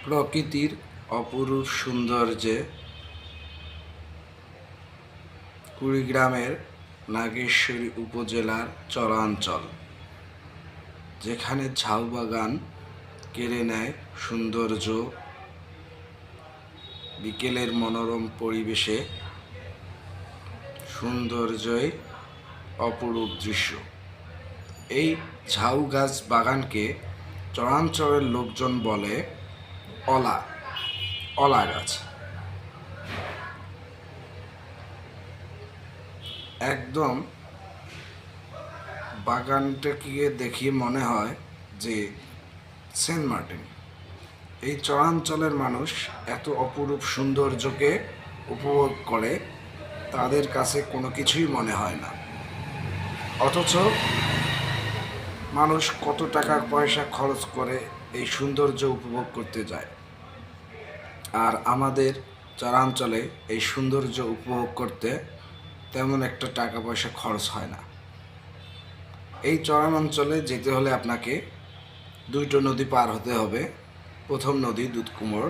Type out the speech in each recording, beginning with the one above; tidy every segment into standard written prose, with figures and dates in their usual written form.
প্রকৃতির অপরূপ সৌন্দর্যে কুড়িগ্রামের নাগেশ্বরী উপজেলার চরাঞ্চল, যেখানে ঝাউ বাগান কেড়ে নেয় সৌন্দর্য। বিকেলের মনোরম পরিবেশে সৌন্দর্যই অপরূপ দৃশ্য। এই ঝাউ গাছ বাগানকে চরাঞ্চলের লোকজন বলে অলা গাছ। একদম বাগানটাকে দেখি মনে হয় যে সেন্ট মার্টিন। এই চরাঞ্চলের মানুষ এত অপরূপ সৌন্দর্যকে উপভোগ করে, তাদের কাছে কোনো কিছুই মনে হয় না। অথচ মানুষ কত টাকা পয়সা খরচ করে এই সৌন্দর্য উপভোগ করতে যায়, আর আমাদের চরাঞ্চলে এই সৌন্দর্য উপভোগ করতে তেমন একটা টাকা পয়সা খরচ হয় না। এই চরাঞ্চলে যেতে হলে আপনাকে দুইটো নদী পার হতে হবে। প্রথম নদী দুধকুমোর,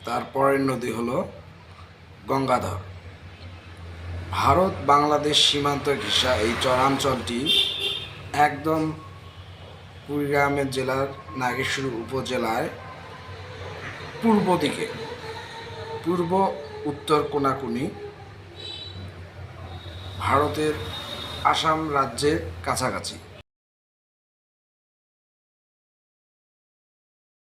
তারপরের নদী হলো গঙ্গাধর। ভারত বাংলাদেশ সীমান্ত ঘেঁষা এই চরাঞ্চলটি একদম কুড়িগ্রামের জেলার নাগেশ্বরী উপজেলায় পূর্ব দিকে, পূর্ব উত্তর কোনাকুনি ভারতের আসাম রাজ্যের কাছাকাছি।